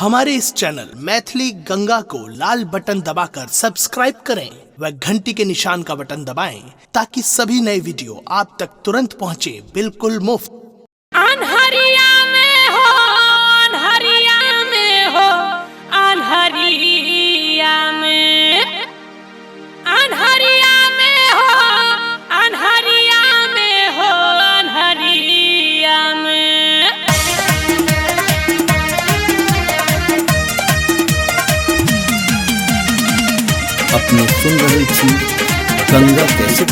हमारे इस चैनल मैथिली गंगा को लाल बटन दबाकर सब्सक्राइब करें व घंटी के निशान का बटन दबाएं ताकि सभी नए वीडियो आप तक तुरंत पहुंचे बिल्कुल मुफ्त। अनहरिया में हो, अनहरिया में हो, अनहरिया में, अनहरिया में हो, अनहरिया में हो, अनहरिया में। अपने सुन रही थी गंगा कैसे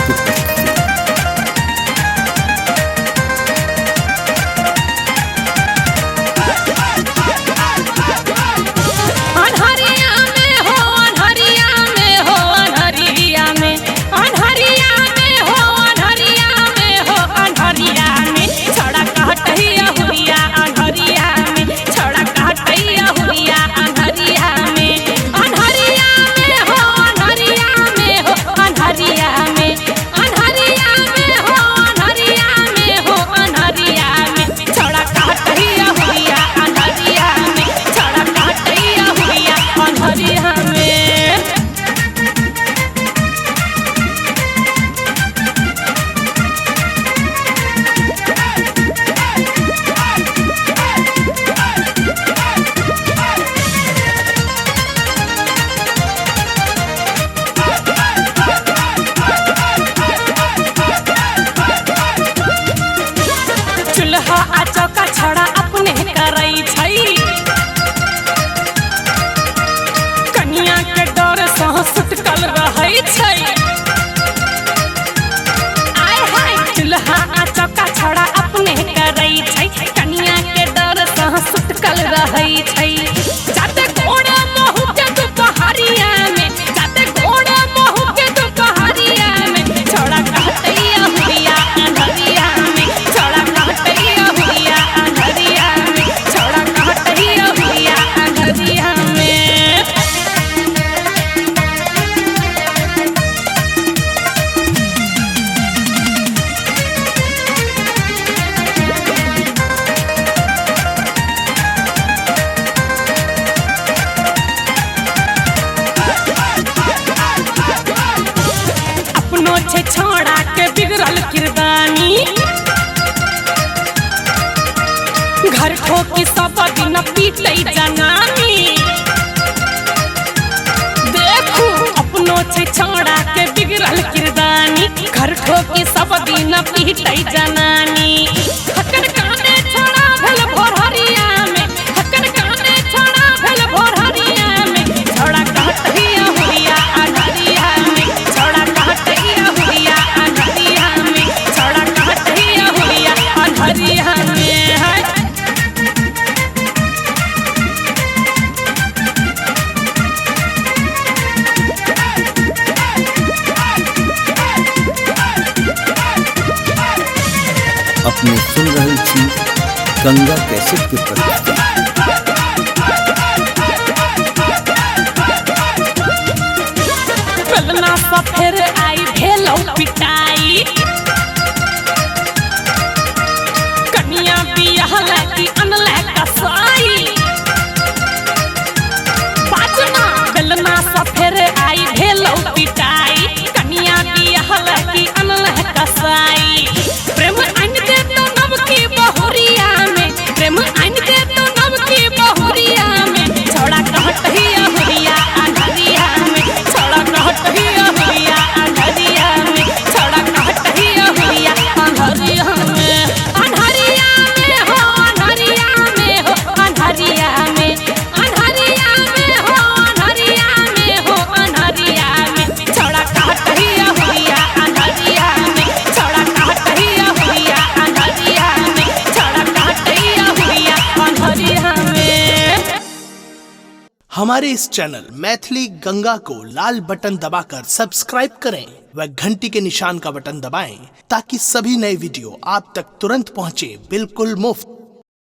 चौका छड़ा अपने करई छई, कन्या के डर से सुटकल रहई छई। आय हाय चूल्हा आ चौका छड़ा अपने करई छई, कन्या के डर से सुटकल रहई छई। जाते घोड़ा महू के दुपहरिया में, जाते घोड़ा महू के दुपहरिया में, छोड़ा कहतैया हुरिया अनहरिया में, छोड़ा कहतैया हुरिया अनहरिया में, छोड़ा कहतैया हुरिया अनहरिया में। अपनो छे छोड़ा के बिगड़ल किरदानी, घर ठोकी सब दिन पीटै जनानी। देखू अपनो छे छोड़ा के बिगड़ल किरदानी, घर ठोकी सब दिन पीटै जनानी। हकन काने छोड़ा भेल भोरहरिया में, हकन काने छोड़ा भेल भोरहरिया में, छोड़ा कहतैया हुरिया अनहरिया में, छोड़ा कहतैया हुरिया अनहरिया में, छोड़ा कहतैया हुरिया अनहरिया में। हाय अपने सुन रही थी गंगा कैसे के प्रस्तुति। बेलना सा फेर आई भेलौ पिटाई, कन्या बियाह लगी अनले कसाई। बाजना बेलना सा फेर आई भेलौ पिटाई, कन्या बियाह लगी अनले कसाई। प्रेम आन दे तो नव की बहुरिया में, प्रेम आन दे तो नव की बहुरिया में, छोड़ा कहतैया हुरिया अनहरिया में, छोड़ा कहतैया हुरिया अनहरिया में, छोड़ा कहतैया हुरिया अनहरिया में। अनहरिया में हो, अनहरिया में हो, अनहरिया में, अनहरिया में हो, अनहरिया में हो, अनहरिया में, छोड़ा कहतैया हुरिया अनहरिया में, छोड़ा कहतैया हुरिया अनहरिया में, छोड़ा कहतैया हुरिया अनहरिया में। हमारे इस चैनल मैथिली गंगा को लाल बटन दबाकर सब्सक्राइब करें व घंटी के निशान का बटन दबाएं ताकि सभी नए वीडियो आप तक तुरंत पहुंचे बिल्कुल मुफ्त।